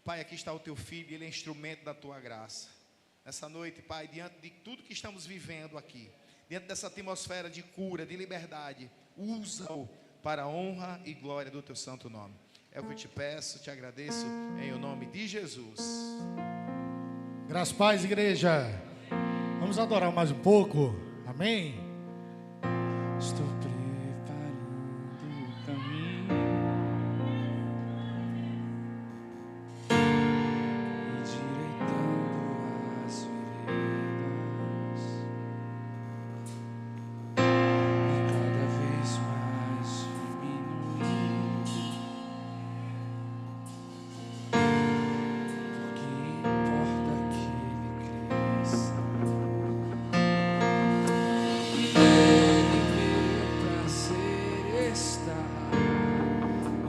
Pai, aqui está o teu filho, ele é instrumento da tua graça. Nessa noite, Pai, diante de tudo que estamos vivendo aqui, diante dessa atmosfera de cura, de liberdade, usa-o para a honra e glória do teu santo nome. É o que eu te peço, te agradeço, em o nome de Jesus. Graças a Deus, igreja. Vamos adorar mais um pouco. Amém? Estou preparando o caminho e direitando as veredas, e cada vez mais diminuindo, porque importa que ele cresça.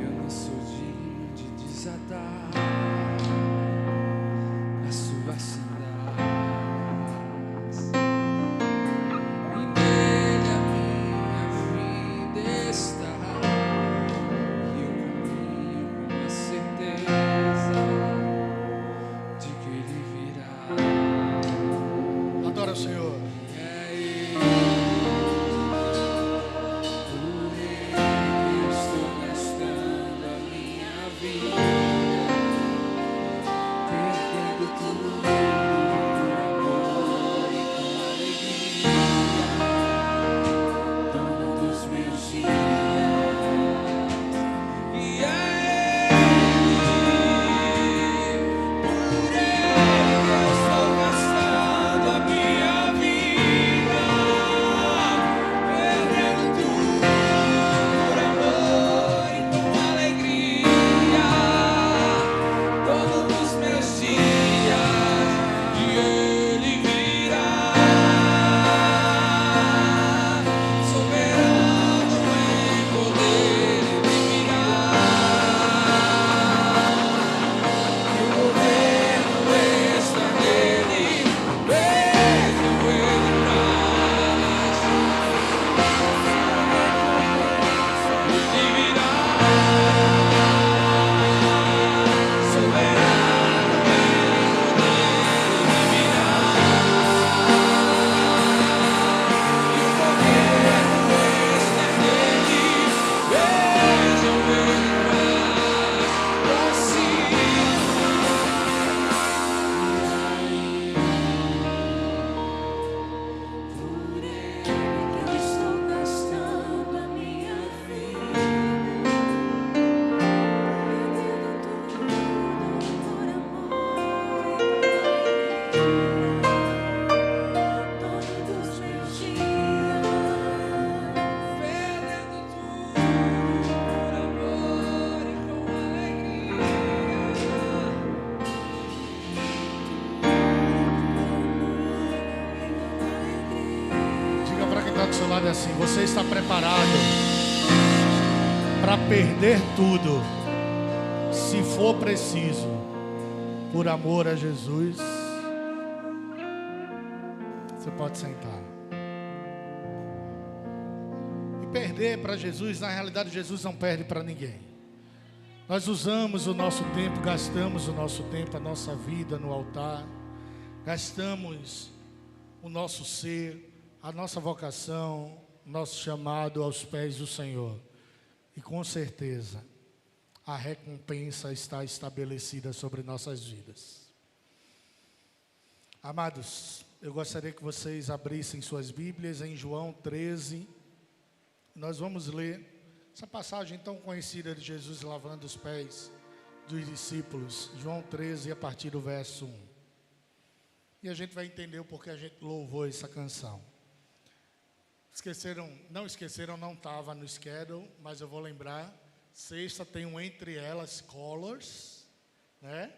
Eu não sou digno de desatar as suas sandálias, e nele a minha vida está, e eu caminho com a certeza de que ele virá. Adora o Senhor. Assim, você está preparado para perder tudo, se for preciso, por amor a Jesus? Você pode sentar. E perder para Jesus, na realidade, Jesus não perde para ninguém. Nós usamos o nosso tempo, gastamos o nosso tempo, a nossa vida no altar, gastamos o nosso ser, a nossa vocação, nosso chamado aos pés do Senhor. E com certeza, a recompensa está estabelecida sobre nossas vidas. Amados, eu gostaria que vocês abrissem suas Bíblias em João 13. Nós vamos ler essa passagem tão conhecida de Jesus lavando os pés dos discípulos. João 13, a partir do verso 1. E a gente vai entender o porquê a gente louvou essa canção. Não esqueceram, não estava no schedule, mas eu vou lembrar. Sexta tem um entre elas colors, né?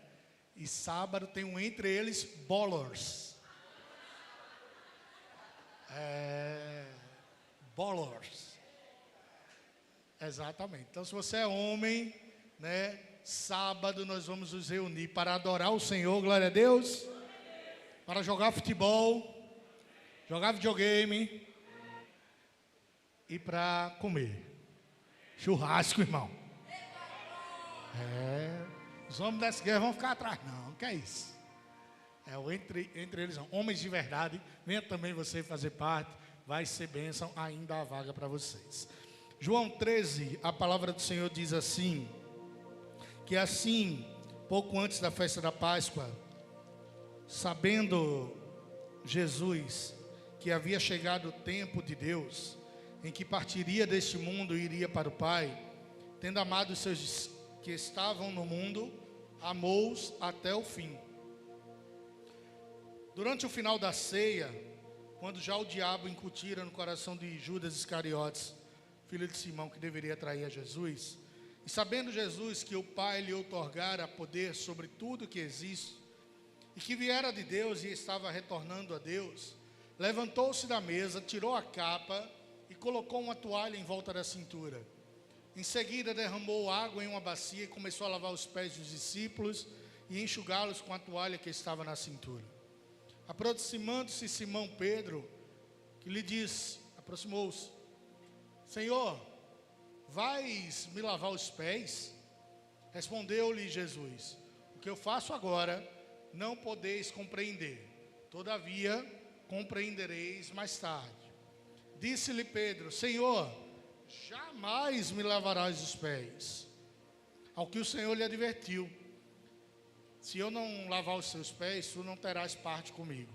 E sábado tem um entre eles ballers. Ballers. Exatamente. Então, se você é homem, né? Sábado nós vamos nos reunir para adorar o Senhor, glória a Deus. Para jogar futebol, jogar videogame. E para comer churrasco, irmão. Os homens dessa guerra vão ficar atrás. Não, que é isso? Entre eles, homens de verdade. Venha também você fazer parte. Vai ser bênção, ainda há vaga para vocês. João 13, a palavra do Senhor diz assim, que assim, pouco antes da festa da Páscoa, sabendo Jesus que havia chegado o tempo de Deus, em que partiria deste mundo e iria para o Pai, tendo amado os seus que estavam no mundo, amou-os até o fim. Durante o final da ceia, quando já o diabo incutira no coração de Judas Iscariotes, filho de Simão, que deveria trair a Jesus, e sabendo Jesus que o Pai lhe outorgara poder sobre tudo que existe, e que viera de Deus e estava retornando a Deus, levantou-se da mesa, tirou a capa e colocou uma toalha em volta da cintura. Em seguida derramou água em uma bacia e começou a lavar os pés dos discípulos e enxugá-los com a toalha que estava na cintura. Aproximando-se Simão Pedro, que lhe disse, aproximou-se: Senhor, vais me lavar os pés? Respondeu-lhe Jesus: o que eu faço agora não podeis compreender, todavia compreendereis mais tarde. Disse-lhe Pedro: Senhor, jamais me lavarás os pés. Ao que o Senhor lhe advertiu: se eu não lavar os seus pés, tu não terás parte comigo.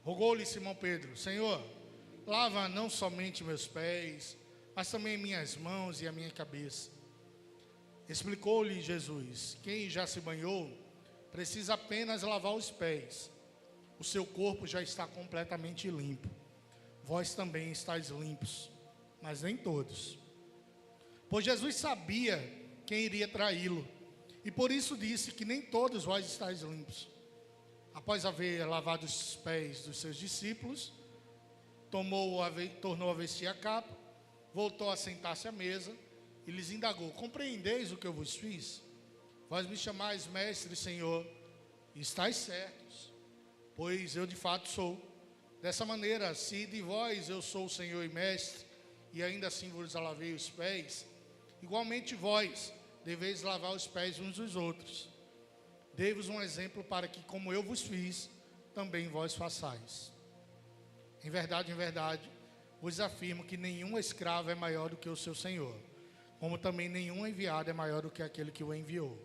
Rogou-lhe Simão Pedro: Senhor, lava não somente meus pés, mas também minhas mãos e a minha cabeça. Explicou-lhe Jesus: quem já se banhou, precisa apenas lavar os pés. O seu corpo já está completamente limpo. Vós também estáis limpos, mas nem todos. Pois Jesus sabia quem iria traí-lo, e por isso disse que nem todos vós estáis limpos. Após haver lavado os pés dos seus discípulos, tornou a vestir a capa, voltou a sentar-se à mesa e lhes indagou: compreendeis o que eu vos fiz? Vós me chamais mestre e Senhor, e estáis certos, pois eu de fato sou. Dessa maneira, se de vós eu sou o Senhor e mestre, e ainda assim vos lavei os pés, igualmente vós deveis lavar os pés uns dos outros. Dei-vos um exemplo para que, como eu vos fiz, também vós façais. Em verdade, vos afirmo que nenhum escravo é maior do que o seu senhor, como também nenhum enviado é maior do que aquele que o enviou.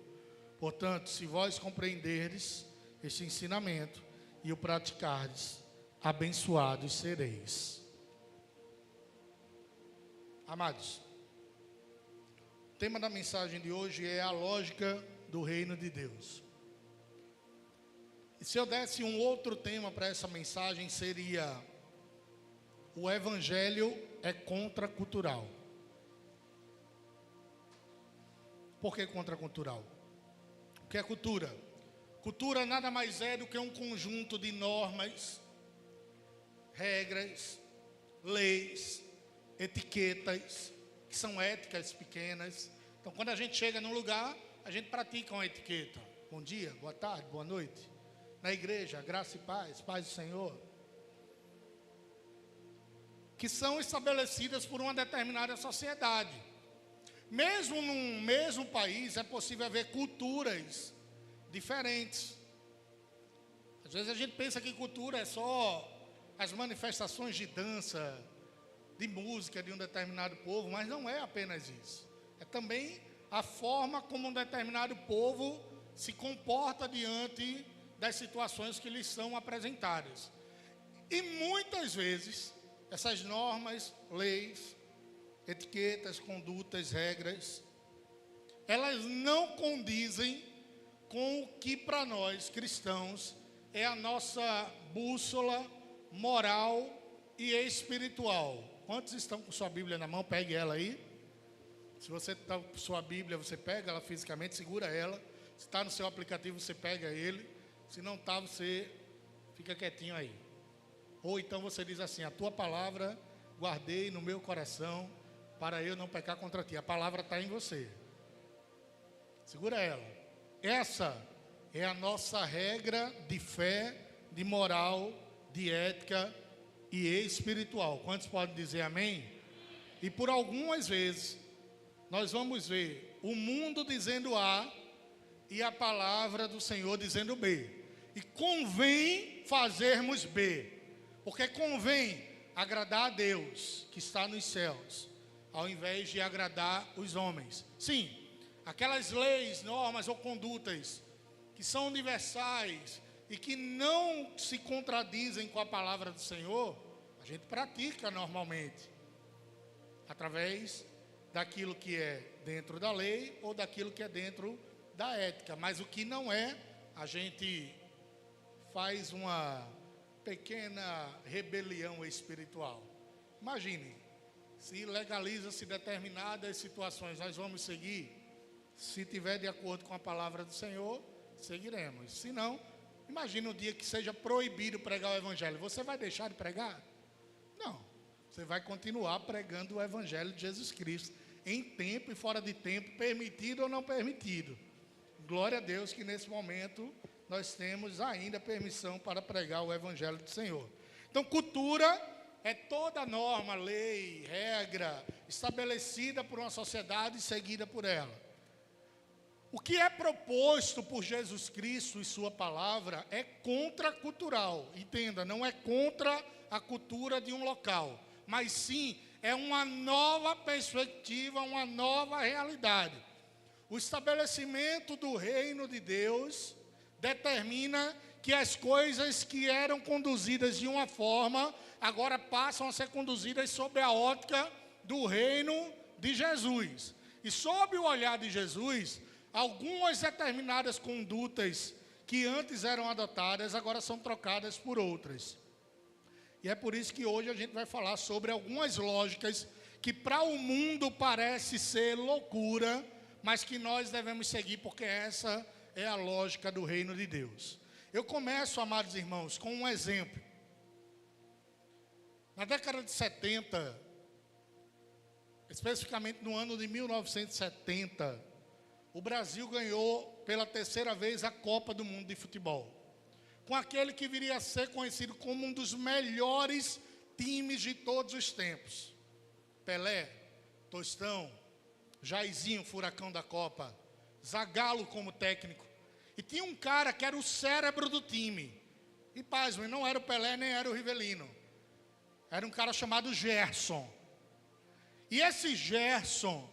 Portanto, se vós compreenderdes este ensinamento e o praticardes, abençoados sereis. Amados, o tema da mensagem de hoje é a lógica do reino de Deus. E se eu desse um outro tema para essa mensagem, seria: o evangelho é contracultural. Por que contracultural? O que é cultura? Cultura nada mais é do que um conjunto de normas, regras, leis, etiquetas, que são éticas pequenas. Então, quando a gente chega num lugar, a gente pratica uma etiqueta: bom dia, boa tarde, boa noite. Na igreja, graça e paz, paz do Senhor, que são estabelecidas por uma determinada sociedade. Mesmo num mesmo país, é possível haver culturas diferentes. Às vezes a gente pensa que cultura é só as manifestações de dança, de música de um determinado povo, mas não é apenas isso. É também a forma como um determinado povo se comporta diante das situações que lhes são apresentadas. E muitas vezes, essas normas, leis, etiquetas, condutas, regras, elas não condizem com o que para nós cristãos é a nossa bússola moral e espiritual. Quantos estão com sua Bíblia na mão? Pegue ela aí. Se você está com sua Bíblia, você pega ela fisicamente, segura ela. Se está no seu aplicativo, você pega ele. Se não está, você fica quietinho aí. Ou então você diz assim: a tua palavra guardei no meu coração, para eu não pecar contra ti. A palavra está em você. Segura ela. Essa é a nossa regra de fé, de moral, de ética e espiritual. Quantos podem dizer amém? E por algumas vezes nós vamos ver o mundo dizendo A e a palavra do Senhor dizendo B. E convém fazermos B, porque convém agradar a Deus que está nos céus, ao invés de agradar os homens. Sim, aquelas leis, normas ou condutas que são universais e que não se contradizem com a palavra do Senhor, a gente pratica normalmente, através daquilo que é dentro da lei ou daquilo que é dentro da ética. Mas o que não é, a gente faz uma pequena rebelião espiritual. Imagine, se legaliza-se determinadas situações, nós vamos seguir. Se tiver de acordo com a palavra do Senhor, seguiremos. Se não, imagine um dia que seja proibido pregar o evangelho. Você vai deixar de pregar? Não. Você vai continuar pregando o evangelho de Jesus Cristo, em tempo e fora de tempo, permitido ou não permitido. Glória a Deus que nesse momento nós temos ainda permissão para pregar o evangelho do Senhor. Então, cultura é toda norma, lei, regra estabelecida por uma sociedade e seguida por ela. O que é proposto por Jesus Cristo e sua palavra é contracultural. Entenda, não é contra a cultura de um local, mas sim é uma nova perspectiva, uma nova realidade. O estabelecimento do reino de Deus determina que as coisas que eram conduzidas de uma forma, agora passam a ser conduzidas sob a ótica do reino de Jesus. E sob o olhar de Jesus, algumas determinadas condutas que antes eram adotadas, agora são trocadas por outras. E é por isso que hoje a gente vai falar sobre algumas lógicas que para o mundo parece ser loucura, mas que nós devemos seguir, porque essa é a lógica do reino de Deus. Eu começo, amados irmãos, com um exemplo. Na década de 70, especificamente no ano de 1970, o Brasil ganhou pela terceira vez a Copa do Mundo de Futebol, com aquele que viria a ser conhecido como um dos melhores times de todos os tempos. Pelé, Tostão, Jairzinho, furacão da Copa, Zagallo como técnico. E tinha um cara que era o cérebro do time. E pasmem, não era o Pelé nem era o Rivelino. Era um cara chamado Gerson. E esse Gerson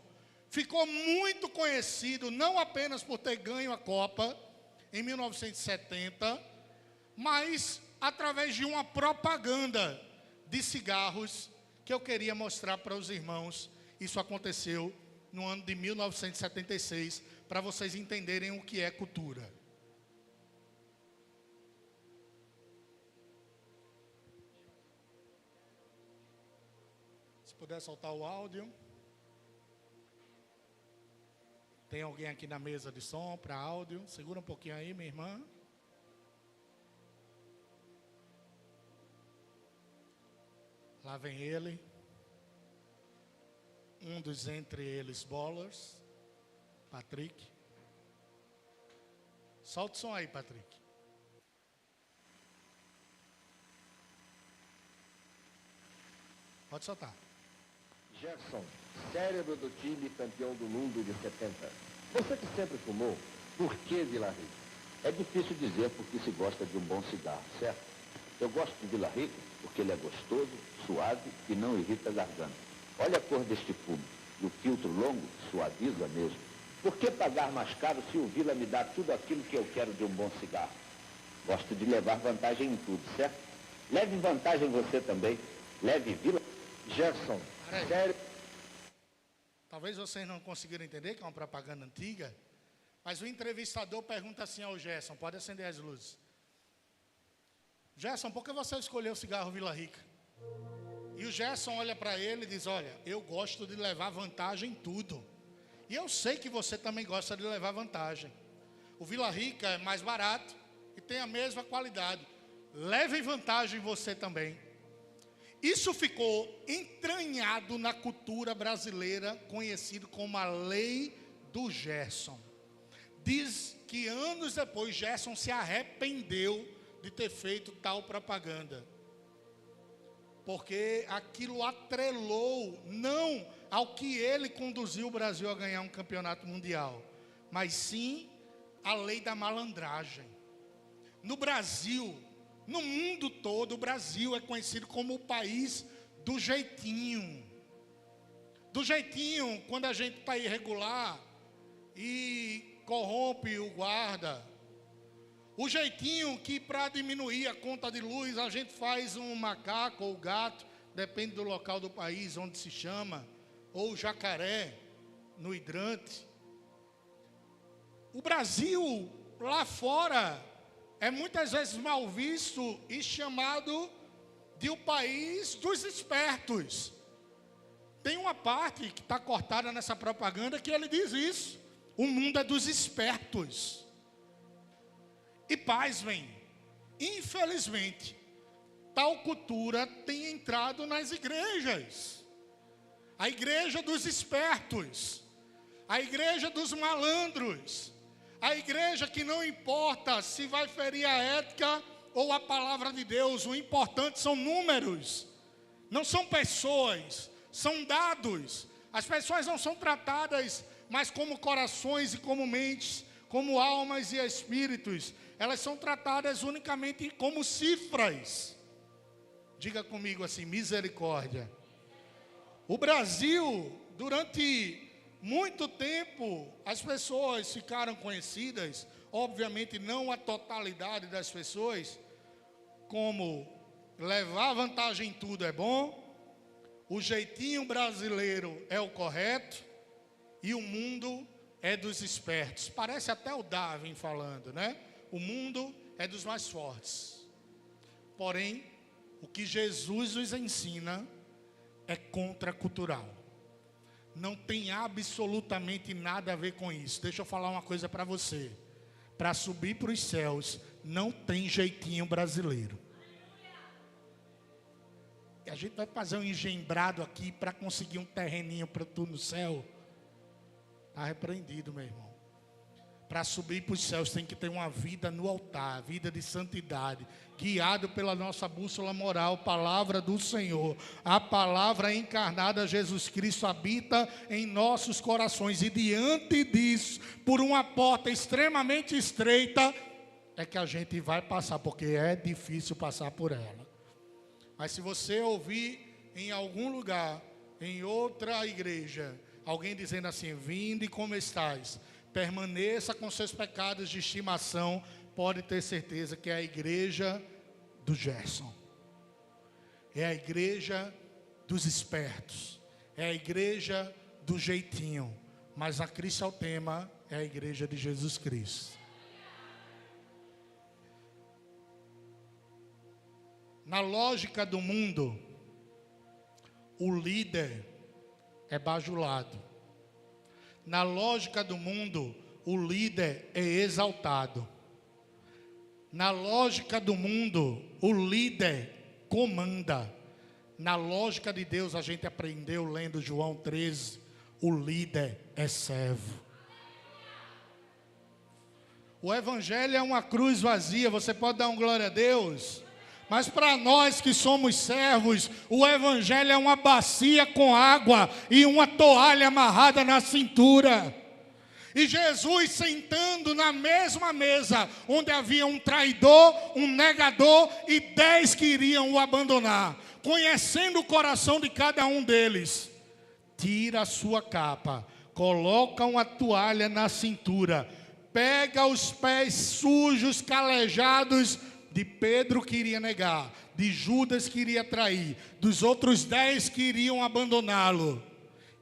ficou muito conhecido, não apenas por ter ganho a Copa em 1970, mas através de uma propaganda de cigarros que eu queria mostrar para os irmãos. Isso aconteceu no ano de 1976, para vocês entenderem o que é cultura. Se puder soltar o áudio. Tem alguém aqui na mesa de som para áudio? Segura um pouquinho aí, minha irmã. Lá vem ele. Um dos entre eles bowlers, Patrick. Solta o som aí, Patrick. Pode soltar. Gerson, cérebro do time campeão do mundo de 70. Você que sempre fumou, por que Vila Rica? É difícil dizer porque se gosta de um bom cigarro, certo? Eu gosto de Vila Rica porque ele é gostoso, suave e não irrita a garganta. Olha a cor deste fumo. E o filtro longo suaviza mesmo. Por que pagar mais caro se o Vila me dá tudo aquilo que eu quero de um bom cigarro? Gosto de levar vantagem em tudo, certo? Leve vantagem você também. Leve Vila. Gerson, sério. Talvez vocês não conseguiram entender que é uma propaganda antiga, mas o entrevistador pergunta assim ao Gerson, pode acender as luzes. Gerson, por que você escolheu o cigarro Vila Rica? E o Gerson olha para ele e diz, olha, eu gosto de levar vantagem em tudo. E eu sei que você também gosta de levar vantagem. O Vila Rica é mais barato e tem a mesma qualidade. Leve vantagem você também. Isso ficou entranhado na cultura brasileira, conhecido como a Lei do Gerson. Diz que anos depois, Gerson se arrependeu de ter feito tal propaganda. Porque aquilo atrelou, não ao que ele conduziu o Brasil a ganhar um campeonato mundial, mas sim a lei da malandragem. No Brasil, no mundo todo, o Brasil é conhecido como o país do jeitinho. Do jeitinho, quando a gente está irregular e corrompe o guarda. O jeitinho que para diminuir a conta de luz, a gente faz um macaco ou gato, depende do local do país onde se chama, ou jacaré no hidrante. O Brasil, lá fora, é muitas vezes mal visto e chamado de o país dos espertos. Tem uma parte que está cortada nessa propaganda que ele diz isso. O mundo é dos espertos. E pasmem, infelizmente, tal cultura tem entrado nas igrejas. A igreja dos espertos, a igreja dos malandros, a igreja que não importa se vai ferir a ética ou a palavra de Deus, o importante são números, não são pessoas, são dados. As pessoas não são tratadas mais como corações e como mentes, como almas e espíritos. Elas são tratadas unicamente como cifras. Diga comigo assim, misericórdia. O Brasil, durante muito tempo, as pessoas ficaram conhecidas, obviamente não a totalidade das pessoas, como levar vantagem em tudo é bom, o jeitinho brasileiro é o correto e o mundo é dos espertos. Parece até o Darwin falando, né? O mundo é dos mais fortes. Porém, o que Jesus nos ensina é contracultural. Não tem absolutamente nada a ver com isso. Deixa eu falar uma coisa para você. Para subir para os céus, não tem jeitinho brasileiro. E a gente vai fazer um engembrado aqui para conseguir um terreninho para tu no céu. Está repreendido, meu irmão. Para subir para os céus tem que ter uma vida no altar, vida de santidade, guiado pela nossa bússola moral, palavra do Senhor. A palavra encarnada, Jesus Cristo, habita em nossos corações. E diante disso, por uma porta extremamente estreita, é que a gente vai passar, porque é difícil passar por ela. Mas se você ouvir em algum lugar, em outra igreja, alguém dizendo assim, vinde como estás, permaneça com seus pecados de estimação, pode ter certeza que é a igreja do Gerson. É a igreja dos espertos. É a igreja do jeitinho. Mas a Cristo é o tema, é a igreja de Jesus Cristo. Na lógica do mundo, o líder é bajulado. Na lógica do mundo, o líder é exaltado. Na lógica do mundo, o líder comanda. Na lógica de Deus, a gente aprendeu lendo João 13, o líder é servo. O evangelho é uma cruz vazia, você pode dar um glória a Deus? Mas para nós que somos servos, o evangelho é uma bacia com água e uma toalha amarrada na cintura. E Jesus sentando na mesma mesa, onde havia um traidor, um negador e 10 que iriam o abandonar. Conhecendo o coração de cada um deles, tira a sua capa, coloca uma toalha na cintura, pega os pés sujos, calejados, de Pedro que iria negar, de Judas que iria trair, dos outros 10 que iriam abandoná-lo,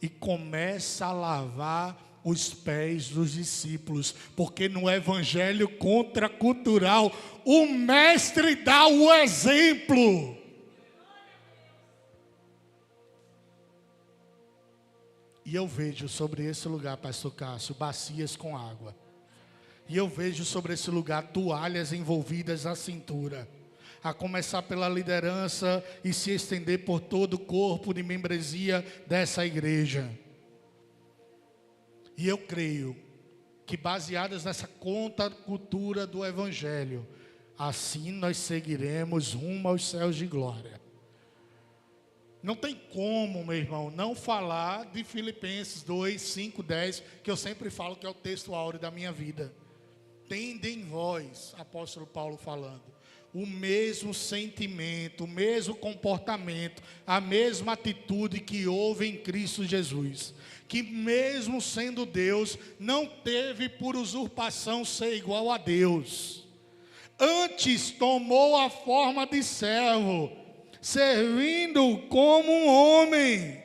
e começa a lavar os pés dos discípulos, porque no evangelho contracultural, o mestre dá o exemplo. E eu vejo sobre esse lugar, pastor Cássio, bacias com água. E eu vejo sobre esse lugar toalhas envolvidas à cintura, a começar pela liderança e se estender por todo o corpo de membresia dessa igreja. E eu creio que baseadas nessa contracultura do evangelho, assim nós seguiremos rumo aos céus de glória. Não tem como, meu irmão, não falar de Filipenses 2, 5, 10, que eu sempre falo que é o texto áureo da minha vida. tende em vós, apóstolo Paulo falando, o mesmo sentimento, o mesmo comportamento, a mesma atitude que houve em Cristo Jesus, que mesmo sendo Deus, não teve por usurpação ser igual a Deus. Antes tomou a forma de servo, servindo como um homem,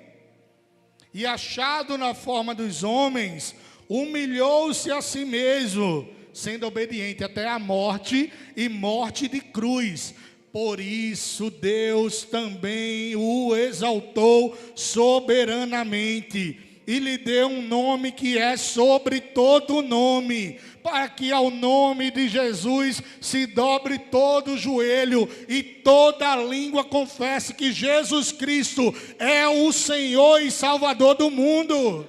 e achado na forma dos homens, humilhou-se a si mesmo, sendo obediente até a morte e morte de cruz. Por isso Deus também o exaltou soberanamente e lhe deu um nome que é sobre todo nome, para que ao nome de Jesus se dobre todo o joelho e toda a língua confesse que Jesus Cristo é o Senhor e Salvador do mundo.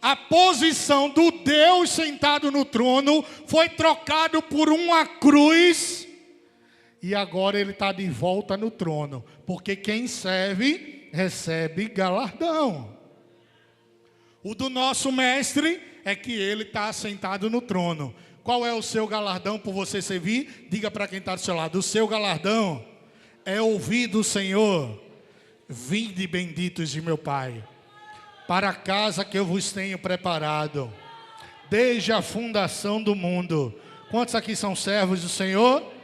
A posição do Deus sentado no trono foi trocado por uma cruz, e agora ele está de volta no trono, porque quem serve recebe galardão. O do nosso mestre é que ele está sentado no trono. Qual é o seu galardão por você servir? Diga para quem está do seu lado: o seu galardão é ouvir do Senhor: vinde benditos de meu Pai, para a casa que eu vos tenho preparado, desde a fundação do mundo. Quantos aqui são servos do Senhor?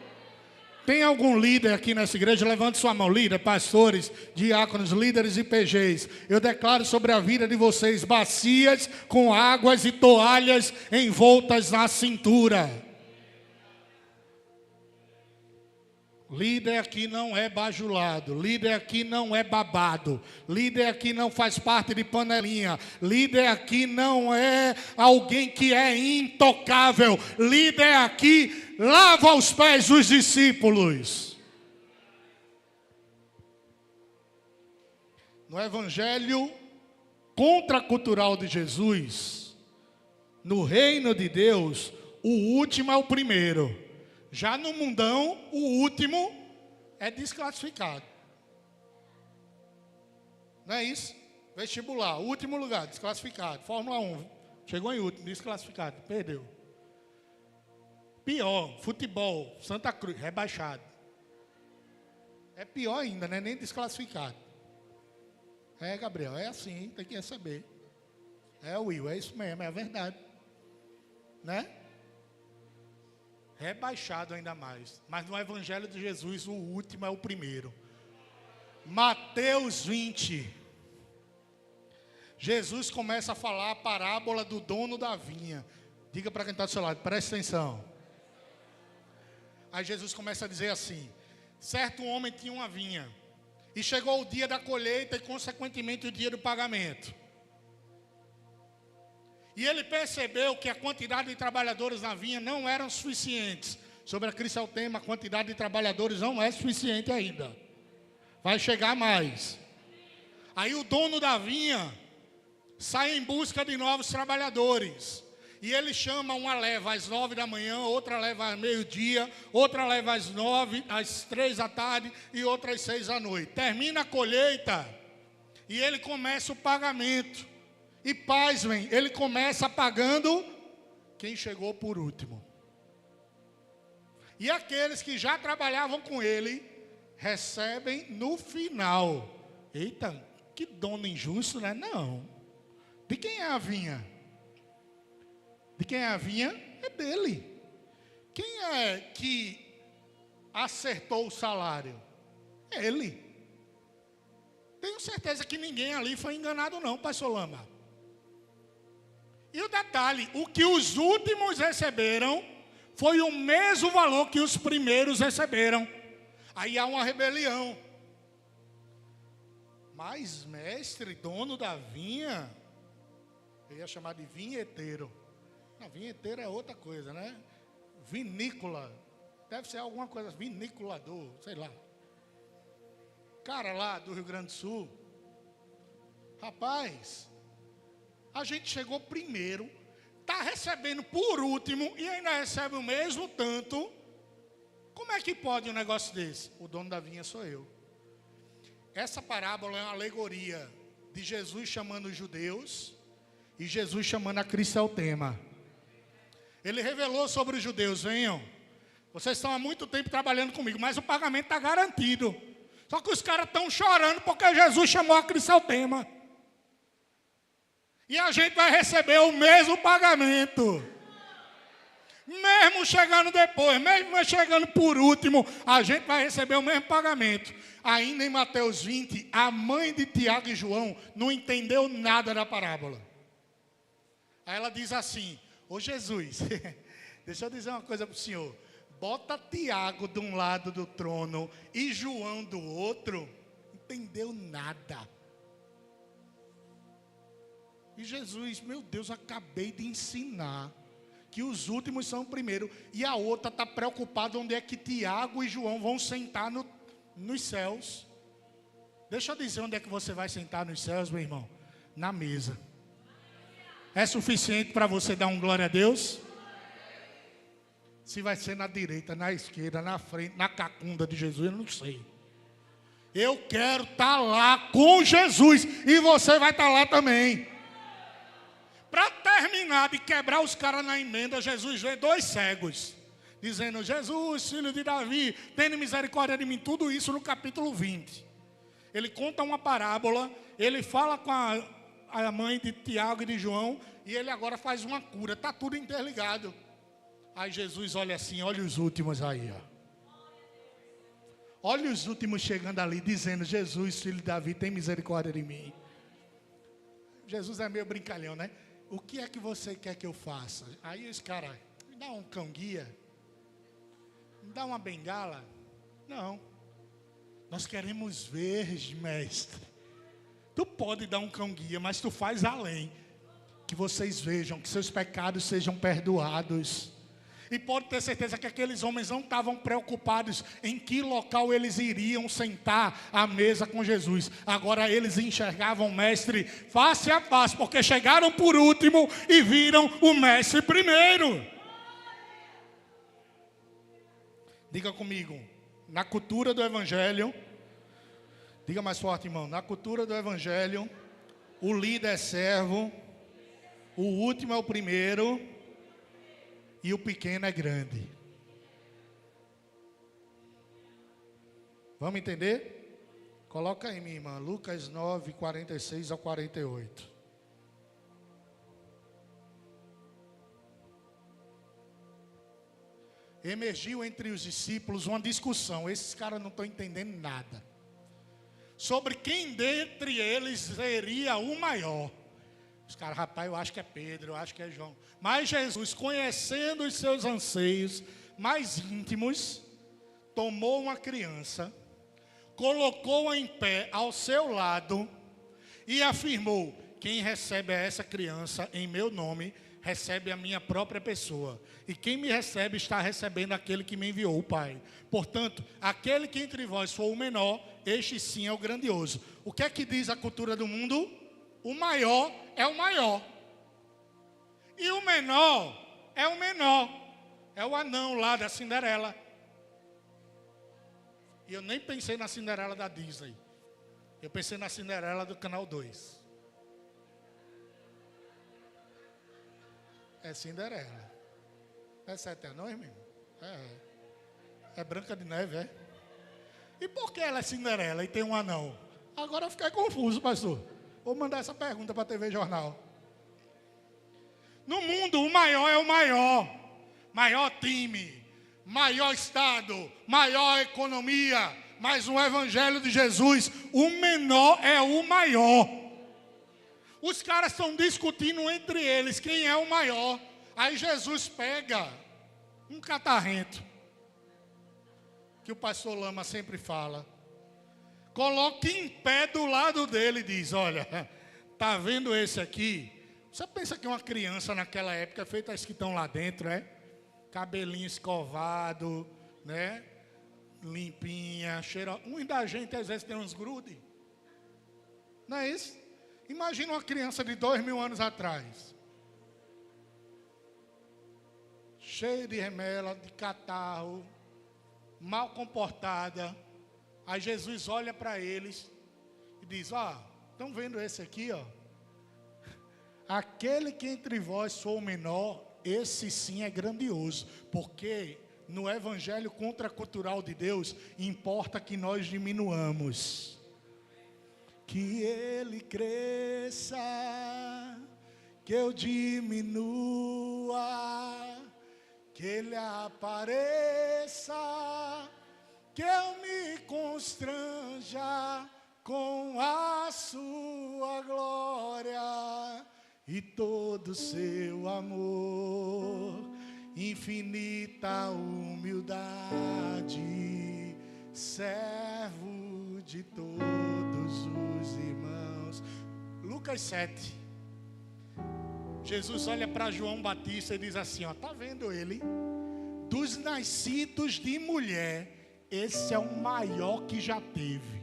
Tem algum líder aqui nessa igreja? Levante sua mão. Líder, pastores, diáconos, líderes e PGs. Eu declaro sobre a vida de vocês bacias com águas e toalhas envoltas na cintura. Líder aqui não é bajulado, líder aqui não é babado, líder aqui não faz parte de panelinha, líder aqui não é alguém que é intocável, líder aqui lava os pés dos discípulos. No evangelho contracultural de Jesus, no reino de Deus, o último é o primeiro. Já no mundão, o último é desclassificado. Não é isso? Vestibular, último lugar, desclassificado. Fórmula 1, chegou em último, desclassificado, perdeu. Pior, futebol, Santa Cruz, rebaixado. É pior ainda, né? Nem desclassificado. É, Gabriel, é assim, tem que saber. É, Will, é isso mesmo, é a verdade. Né? Rebaixado ainda mais. Mas no evangelho de Jesus, o último é o primeiro. Mateus 20. Jesus começa a falar a parábola do dono da vinha. Diga para quem está do seu lado, presta atenção. Aí Jesus começa a dizer assim: certo homem tinha uma vinha, e chegou o dia da colheita e consequentemente o dia do pagamento. E ele percebeu que a quantidade de trabalhadores na vinha não eram suficientes. Sobre a Cristotema, a quantidade de trabalhadores não é suficiente ainda. Vai chegar mais. Aí o dono da vinha sai em busca de novos trabalhadores. E ele chama uma leva às 9 da manhã, outra leva às meio-dia, outra leva às 9, às 3 da tarde e outra às 6 da noite. Termina a colheita e ele começa o pagamento. E pasmem, ele começa pagando quem chegou por último. E aqueles que já trabalhavam com ele, recebem no final. Eita, que dono injusto, né? Não. De quem é a vinha? De quem é a vinha? É dele. Quem é que acertou o salário? É ele. Tenho certeza que ninguém ali foi enganado não, pastor Lama. E o detalhe, o que os últimos receberam foi o mesmo valor que os primeiros receberam. Aí há uma rebelião. Mas mestre, dono da vinha, eu ia chamar de vinheteiro. A vinheteiro é outra coisa, né? Vinícola, deve ser alguma coisa, viniculador, sei lá. Cara lá do Rio Grande do Sul, rapaz, a gente chegou primeiro, está recebendo por último e ainda recebe o mesmo tanto. Como é que pode um negócio desse? O dono da vinha sou eu. Essa parábola é uma alegoria de Jesus chamando os judeus e Jesus chamando a Cristotema. Ele revelou sobre os judeus: venham, vocês estão há muito tempo trabalhando comigo, mas o pagamento está garantido. Só que os caras estão chorando porque Jesus chamou a Cristo ao tema. E a gente vai receber o mesmo pagamento. Mesmo chegando depois, mesmo chegando por último, a gente vai receber o mesmo pagamento. Ainda em Mateus 20, a mãe de Tiago e João não entendeu nada da parábola. Aí ela diz assim: ô Jesus, deixa eu dizer uma coisa para o senhor. Bota Tiago de um lado do trono e João do outro. Não entendeu nada. E Jesus: meu Deus, acabei de ensinar que os últimos são o primeiro. E a outra está preocupada onde é que Tiago e João vão sentar nos céus. Deixa eu dizer onde é que você vai sentar nos céus, meu irmão. Na mesa. É suficiente para você dar um glória a Deus? Se vai ser na direita, na esquerda, na frente, na cacunda de Jesus, eu não sei. Eu quero estar lá com Jesus. E você vai estar lá também. Para terminar de quebrar os caras na emenda, Jesus vê 2 cegos, dizendo: Jesus, filho de Davi, tenha misericórdia de mim. Tudo isso no capítulo 20. Ele conta uma parábola, ele fala com a mãe de Tiago e de João, e ele agora faz uma cura. Está tudo interligado. Aí Jesus olha assim: olha os últimos aí, ó. Olha os últimos chegando ali, dizendo: Jesus, filho de Davi, tem misericórdia de mim. Jesus é meio brincalhão, né? O que é que você quer que eu faça? Aí os caras: me dá um cão guia? Me dá uma bengala? Não. Nós queremos ver, mestre. Tu pode dar um cão guia, mas tu faz além. Que vocês vejam, que seus pecados sejam perdoados. E pode ter certeza que aqueles homens não estavam preocupados em que local eles iriam sentar à mesa com Jesus. Agora eles enxergavam o mestre face a face, porque chegaram por último e viram o mestre primeiro. Diga comigo: na cultura do evangelho, diga mais forte, irmão, na cultura do evangelho, o líder é servo, o último é o primeiro, e o pequeno é grande. Vamos entender? Coloca aí, minha irmã, Lucas 9, 46 ao 48. Emergiu entre os discípulos uma discussão. Esses caras não estão entendendo nada. Sobre quem dentre eles seria o maior. Os caras: rapaz, eu acho que é Pedro, eu acho que é João. Mas Jesus, conhecendo os seus anseios mais íntimos, tomou uma criança, colocou-a em pé ao seu lado e afirmou: quem recebe essa criança em meu nome, recebe a minha própria pessoa. E quem me recebe está recebendo aquele que me enviou, o Pai. Portanto, aquele que entre vós for o menor, este sim é o grandioso. O que é que diz a cultura do mundo? O maior é o maior. E o menor é o menor. É o anão lá da Cinderela. E eu nem pensei na Cinderela da Disney. Eu pensei na Cinderela do Canal 2. É Cinderela. É Sete Anões, mesmo? É Branca de Neve, é? E por que ela é Cinderela e tem um anão? Agora eu fiquei confuso, pastor. Vou mandar essa pergunta para a TV Jornal. No mundo, o maior é o maior. Maior time, maior estado, maior economia. Mas no Evangelho de Jesus, o menor é o maior. Os caras estão discutindo entre eles quem é o maior. Aí Jesus pega um catarrento, que o pastor Lama sempre fala, coloca em pé do lado dele e diz: olha, tá vendo esse aqui? Você pensa que uma criança naquela época, feita as que estão lá dentro, cabelinho escovado, né? Limpinha, cheiro. Uns da gente às vezes tem uns grude. Não é isso? Imagina uma criança de 2000 anos atrás. Cheia de remela, de catarro, mal comportada. Aí Jesus olha para eles e diz: ó, estão vendo esse aqui, ó? Aquele que entre vós for o menor, esse sim é grandioso, porque no evangelho contracultural de Deus, importa que nós diminuamos. Que ele cresça, que eu diminua, que ele apareça, que eu me constranja com a sua glória e todo o seu amor, infinita humildade, servo de todos os irmãos. Lucas 7. Jesus olha para João Batista e diz assim, ó, tá vendo ele? Dos nascidos de mulher, esse é o maior que já teve.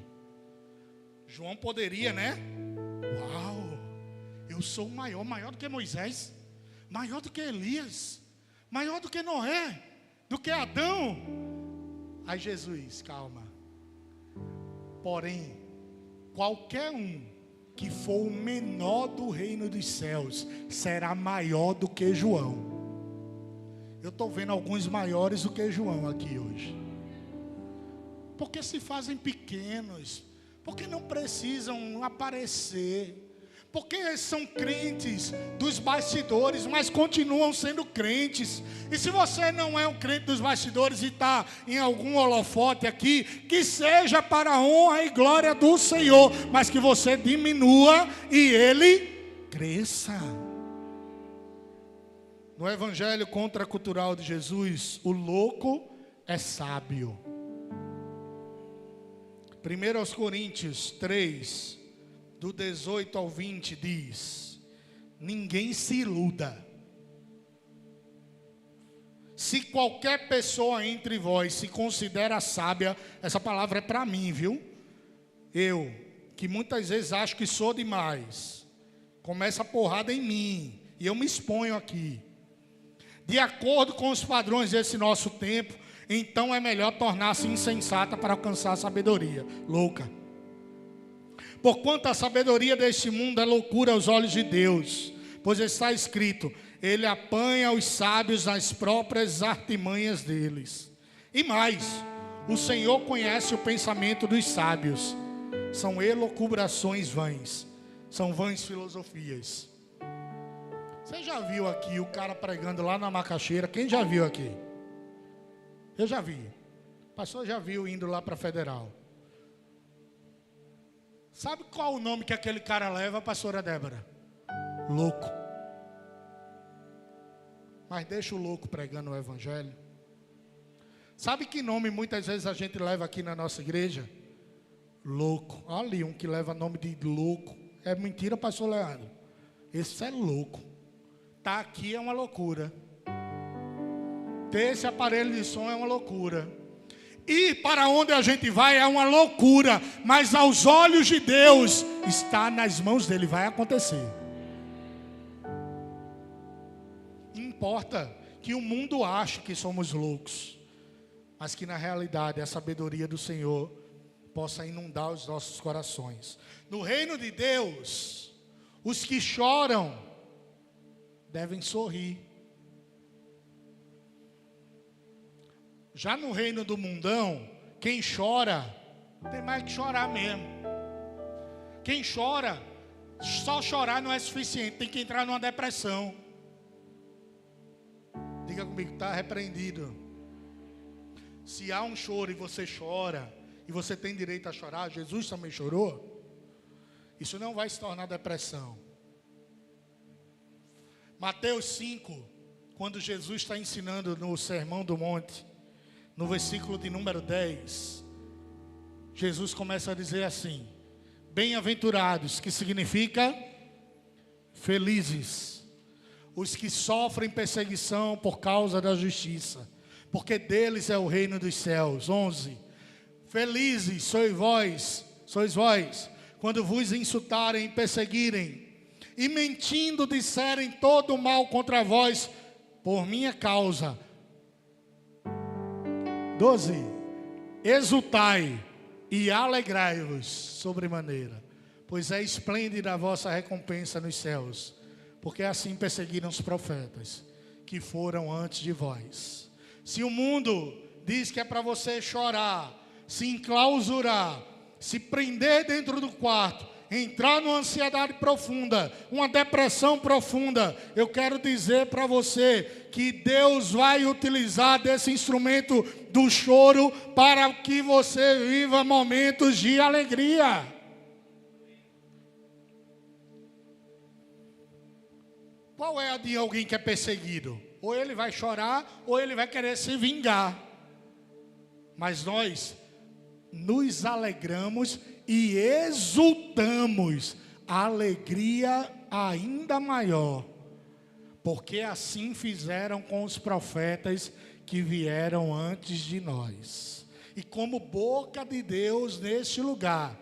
João poderia, né? Uau, eu sou o maior, maior do que Moisés, maior do que Elias, maior do que Noé, do que Adão. Aí Jesus, calma. Porém, qualquer um que for o menor do reino dos céus será maior do que João. Eu estou vendo alguns maiores do que João aqui hoje. Porque se fazem pequenos, porque não precisam aparecer, porque são crentes dos bastidores, mas continuam sendo crentes. E se você não é um crente dos bastidores e está em algum holofote aqui, que seja para a honra e glória do Senhor, mas que você diminua e ele cresça. No evangelho contracultural de Jesus, o louco é sábio. 1 Coríntios 3, do 18 ao 20 diz: ninguém se iluda. Se qualquer pessoa entre vós se considera sábia, essa palavra é para mim, viu? Eu, que muitas vezes acho que sou demais, começa a porrada em mim, e eu me exponho aqui. De acordo com os padrões desse nosso tempo, então é melhor tornar-se insensata para alcançar a sabedoria. Louca. Porquanto a sabedoria deste mundo é loucura aos olhos de Deus, pois está escrito, ele apanha os sábios nas próprias artimanhas deles. E mais, o Senhor conhece o pensamento dos sábios, são elucubrações vãs, são vãs filosofias. Você já viu aqui o cara pregando lá na macaxeira? Quem já viu aqui? Eu já vi. O pastor já viu indo lá para a Federal. Sabe qual o nome que aquele cara leva, pastora Débora? Louco. Mas deixa o louco pregando o evangelho. Sabe que nome muitas vezes a gente leva aqui na nossa igreja? Louco. Olha ali um que leva nome de louco. É mentira, pastor Leandro. Esse é louco. Tá aqui é uma loucura. Ter esse aparelho de som é uma loucura. E para onde a gente vai é uma loucura. Mas aos olhos de Deus, está nas mãos dele, vai acontecer. Importa que o mundo ache que somos loucos, mas que na realidade a sabedoria do Senhor possa inundar os nossos corações. No reino de Deus, os que choram devem sorrir. Já no reino do mundão, quem chora, tem mais que chorar mesmo. Quem chora, só chorar não é suficiente, tem que entrar numa depressão. Diga comigo, está repreendido. Se há um choro e você chora, e você tem direito a chorar, Jesus também chorou, isso não vai se tornar depressão. Mateus 5, quando Jesus está ensinando no Sermão do Monte, no versículo de número 10, Jesus começa a dizer assim: bem-aventurados, que significa felizes, os que sofrem perseguição por causa da justiça, porque deles é o reino dos céus. 11, felizes sois vós, quando vos insultarem e perseguirem, e mentindo disserem todo o mal contra vós, por minha causa. 12, exultai e alegrai-vos sobremaneira, pois é esplêndida a vossa recompensa nos céus, porque assim perseguiram os profetas que foram antes de vós. Se o mundo diz que é para você chorar, se enclausurar, se prender dentro do quarto, entrar numa ansiedade profunda, uma depressão profunda, eu quero dizer para você que Deus vai utilizar desse instrumento do choro para que você viva momentos de alegria. Qual é a de alguém que é perseguido? Ou ele vai chorar, ou ele vai querer se vingar. Mas nós nos alegramos e exultamos, alegria ainda maior, porque assim fizeram com os profetas que vieram antes de nós. E como boca de Deus neste lugar,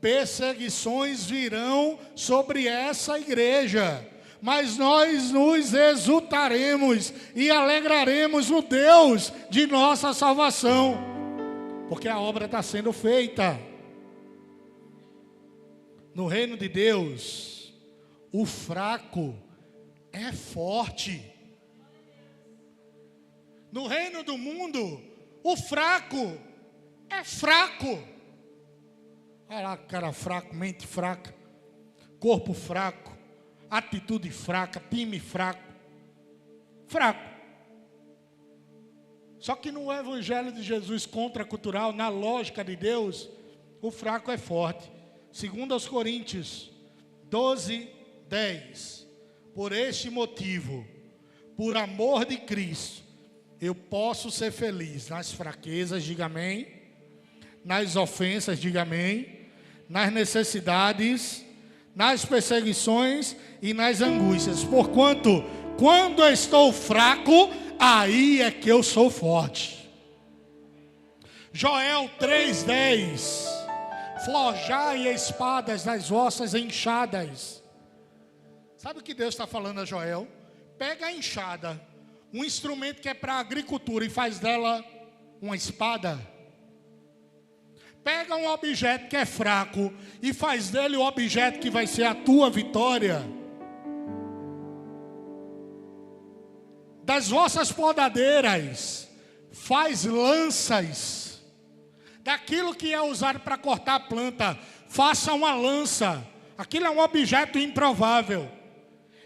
perseguições virão sobre essa igreja, mas nós nos exultaremos e alegraremos no Deus de nossa salvação, porque a obra está sendo feita. No reino de Deus, o fraco é forte. No reino do mundo, o fraco é fraco. Olha lá, cara fraco, mente fraca, corpo fraco, atitude fraca, time fraco. Fraco. Só que no evangelho de Jesus contracultural, na lógica de Deus, o fraco é forte. Segundo aos Coríntios 12:10. Por este motivo, por amor de Cristo, eu posso ser feliz nas fraquezas, diga amém. Nas ofensas, diga amém. Nas necessidades, nas perseguições e nas angústias. Porquanto, quando eu estou fraco, aí é que eu sou forte. Joel 3:10. Forjai espadas nas vossas enxadas. Sabe o que Deus está falando a Joel? Pega a enxada, um instrumento que é para a agricultura, e faz dela uma espada. Pega um objeto que é fraco e faz dele o objeto que vai ser a tua vitória. Das vossas podadeiras, faz lanças. Daquilo que é usado para cortar a planta, faça uma lança. Aquilo é um objeto improvável.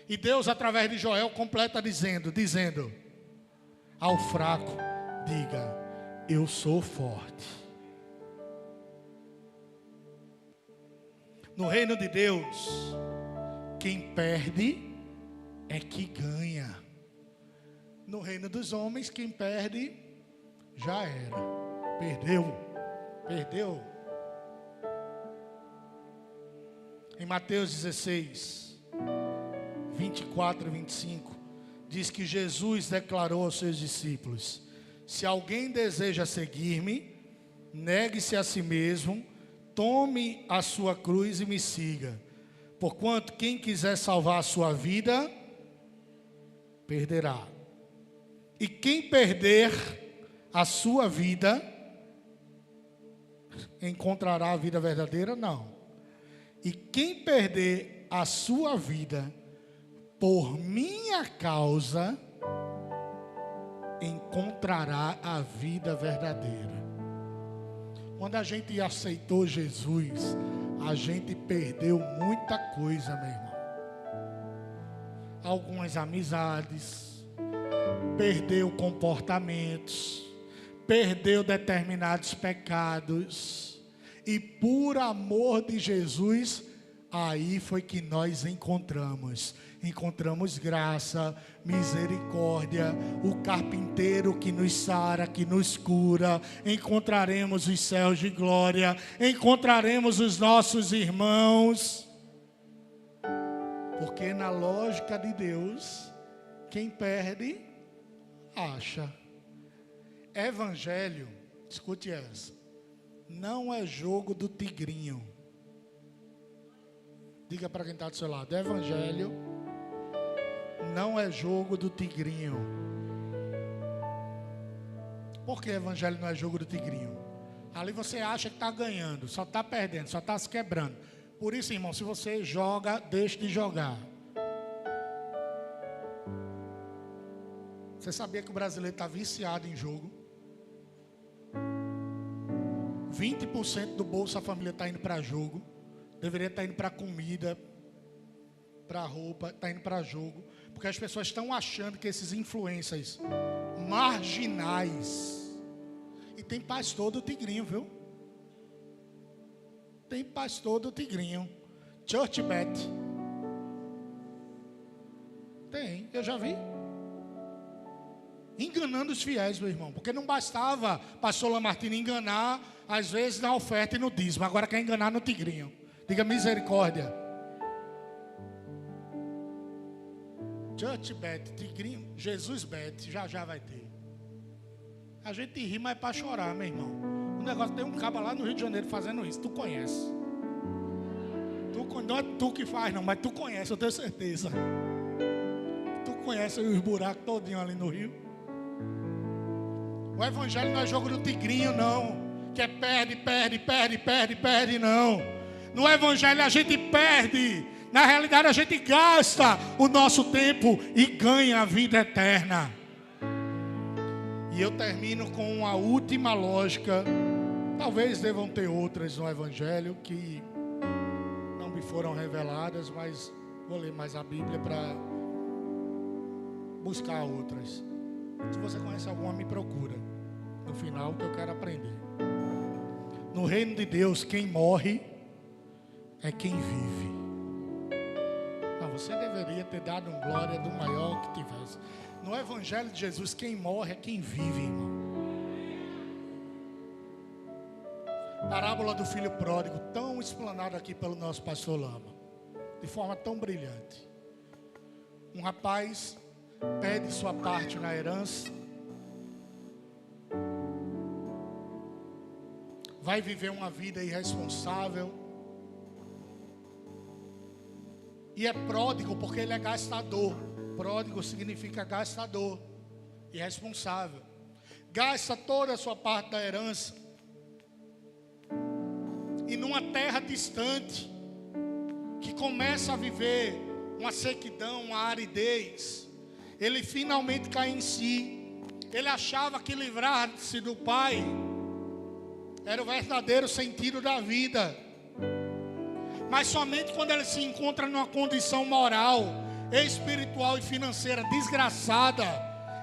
E Deus, através de Joel, completa dizendo: ao fraco, diga, eu sou forte. No reino de Deus, quem perde é que ganha. No reino dos homens, quem perde, já era. Perdeu. Em Mateus 16, 24 e 25, diz que Jesus declarou aos seus discípulos: se alguém deseja seguir-me, negue-se a si mesmo, tome a sua cruz e me siga. Porquanto quem quiser salvar a sua vida, perderá. E quem perder a sua vida, encontrará a vida verdadeira? Não. E quem perder a sua vida por minha causa, encontrará a vida verdadeira. Quando a gente aceitou Jesus, a gente perdeu muita coisa, meu irmão. Algumas amizades, perdeu comportamentos, perdeu determinados pecados, e por amor de Jesus, aí foi que nós encontramos graça, misericórdia, o carpinteiro que nos sara, que nos cura, encontraremos os céus de glória, encontraremos os nossos irmãos, porque na lógica de Deus, quem perde, acha. Evangelho, escute essa, não é jogo do tigrinho. Diga para quem está do seu lado: evangelho não é jogo do tigrinho. Por que evangelho não é jogo do tigrinho? Ali você acha que está ganhando, só está perdendo, só está se quebrando. Por isso, irmão, se você joga, deixe de jogar. Você sabia que o brasileiro está viciado em jogo? 20% do Bolsa Família está indo para jogo. Deveria estar indo para comida, para roupa, está indo para jogo. Porque as pessoas estão achando que esses influencers marginais. E tem pastor do Tigrinho, viu? Tem pastor do Tigrinho. Church Bet. Tem, eu já vi. Enganando os fiéis, meu irmão. Porque não bastava pastor Lamartine enganar, às vezes, na oferta e no dízimo. Agora quer enganar no Tigrinho. Diga misericórdia. Church Bet, Tigrinho, Jesus Bet, já vai ter. A gente ri, mas é para chorar, meu irmão. O negócio tem um cabo lá no Rio de Janeiro fazendo isso. Tu conhece. Não é tu que faz, não, mas tu conhece, eu tenho certeza. Tu conhece os buracos todinho ali no Rio. O evangelho não é jogo do Tigrinho, não. Que é perde, não. No evangelho a gente perde. Na realidade a gente gasta o nosso tempo e ganha a vida eterna. E eu termino com a última lógica. Talvez devam ter outras no evangelho que não me foram reveladas, mas vou ler mais a Bíblia para buscar outras. Se você conhece alguma, me procura. No final, que eu quero aprender. No reino de Deus, quem morre é quem vive. Não, você deveria ter dado um glória do maior que tivesse. No Evangelho de Jesus, quem morre é quem vive, irmão. Parábola do filho pródigo, tão explanada aqui pelo nosso pastor Lama, de forma tão brilhante. Um rapaz pede sua parte na herança, vai viver uma vida irresponsável, e é pródigo porque ele é gastador. Pródigo significa gastador, irresponsável. Gasta toda a sua parte da herança. E numa terra distante, que começa a viver uma sequidão, uma aridez, ele finalmente cai em si. Ele achava que livrar-se do pai era o verdadeiro sentido da vida. Mas somente quando ele se encontra numa condição moral, espiritual e financeira desgraçada,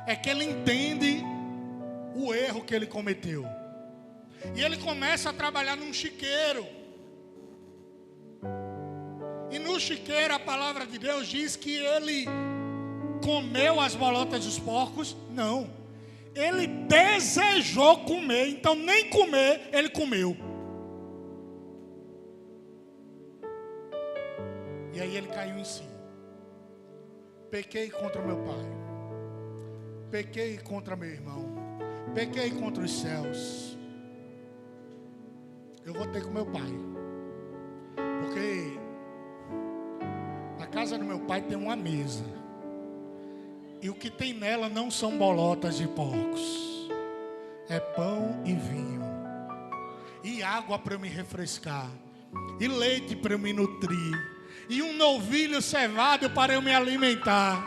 é que ele entende o erro que ele cometeu. E ele começa a trabalhar num chiqueiro. E no chiqueiro a palavra de Deus diz que ele comeu as bolotas dos porcos. Não, ele desejou comer. Então nem comer ele comeu. E aí ele caiu em si. Pequei contra o meu pai. Pequei contra meu irmão. Pequei contra os céus. Eu vou ter com meu pai. Porque na casa do meu pai tem uma mesa. E o que tem nela não são bolotas de porcos. É pão e vinho. E água para eu me refrescar. E leite para eu me nutrir. E um novilho cevado para eu me alimentar.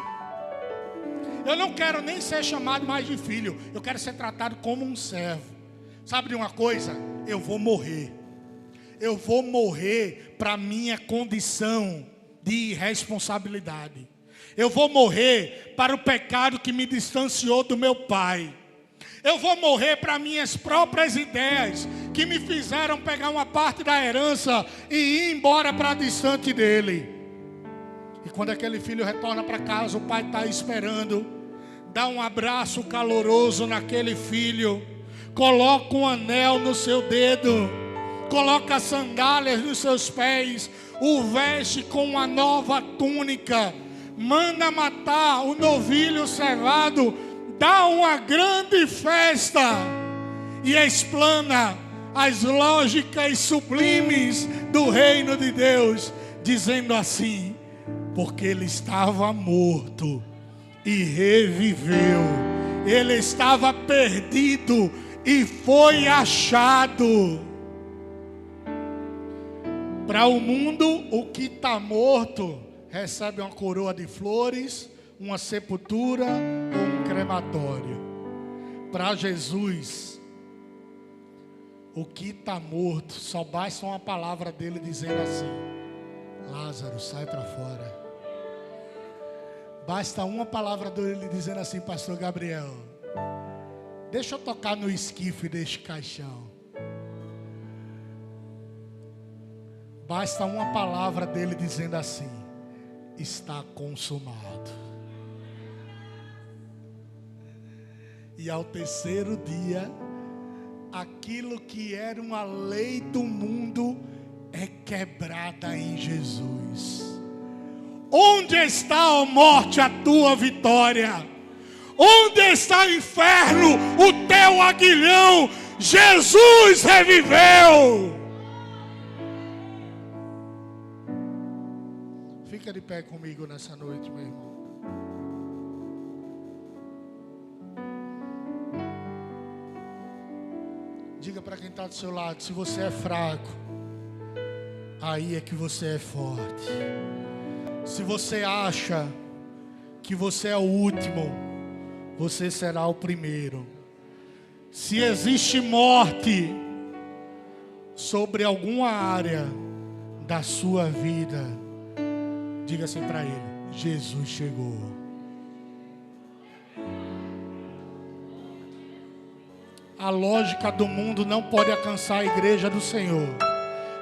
Eu não quero nem ser chamado mais de filho. Eu quero ser tratado como um servo. Sabe de uma coisa? Eu vou morrer. Eu vou morrer para minha condição de irresponsabilidade. Eu vou morrer para o pecado que me distanciou do meu pai. Eu vou morrer para minhas próprias ideias que me fizeram pegar uma parte da herança e ir embora para distante dele. E quando aquele filho retorna para casa, o pai está esperando, dá um abraço caloroso naquele filho, coloca um anel no seu dedo, coloca sandálias nos seus pés, o veste com uma nova túnica, manda matar o novilho cevado, dá uma grande festa e explana as lógicas sublimes do reino de Deus, dizendo assim: porque ele estava morto e reviveu, ele estava perdido e foi achado. Para o mundo, o que está morto recebe uma coroa de flores, uma sepultura ou um crematório. Para Jesus, o que está morto, só basta uma palavra dele dizendo assim: Lázaro, sai para fora. Basta uma palavra dele dizendo assim: pastor Gabriel, deixa eu tocar no esquife deste caixão. Basta uma palavra dele dizendo assim: está consumado. E ao terceiro dia, aquilo que era uma lei do mundo é quebrada em Jesus. Onde está, ó morte, a tua vitória? Onde está, inferno, o teu aguilhão? Jesus reviveu. Fica de pé comigo nessa noite, meu irmão. Diga para quem está do seu lado: se você é fraco, aí é que você é forte. Se você acha que você é o último, você será o primeiro. Se existe morte sobre alguma área da sua vida, diga assim para ele: Jesus chegou. A lógica do mundo não pode alcançar a igreja do Senhor.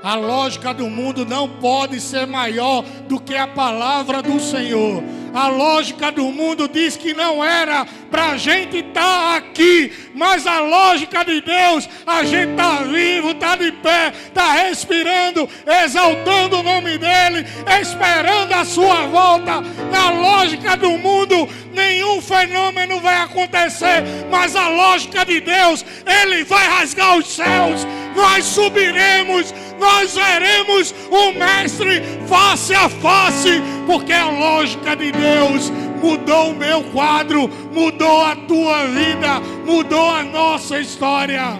A lógica do mundo não pode ser maior do que a palavra do Senhor. A lógica do mundo diz que não era para a gente estar aqui, mas a lógica de Deus, a gente está vivo, está de pé, está respirando, exaltando o nome dEle, esperando a sua volta. Na lógica do mundo, nenhum fenômeno vai acontecer, mas a lógica de Deus, Ele vai rasgar os céus, nós subiremos, nós veremos o Mestre face a face, porque a lógica de Deus mudou o meu quadro, mudou a tua vida, mudou a nossa história.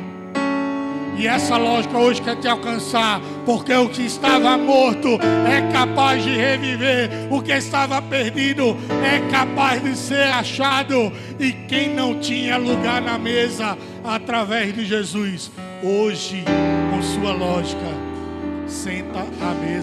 E essa lógica hoje quer te alcançar, porque o que estava morto é capaz de reviver, o que estava perdido é capaz de ser achado, e quem não tinha lugar na mesa, através de Jesus, hoje, com sua lógica, senta à mesa.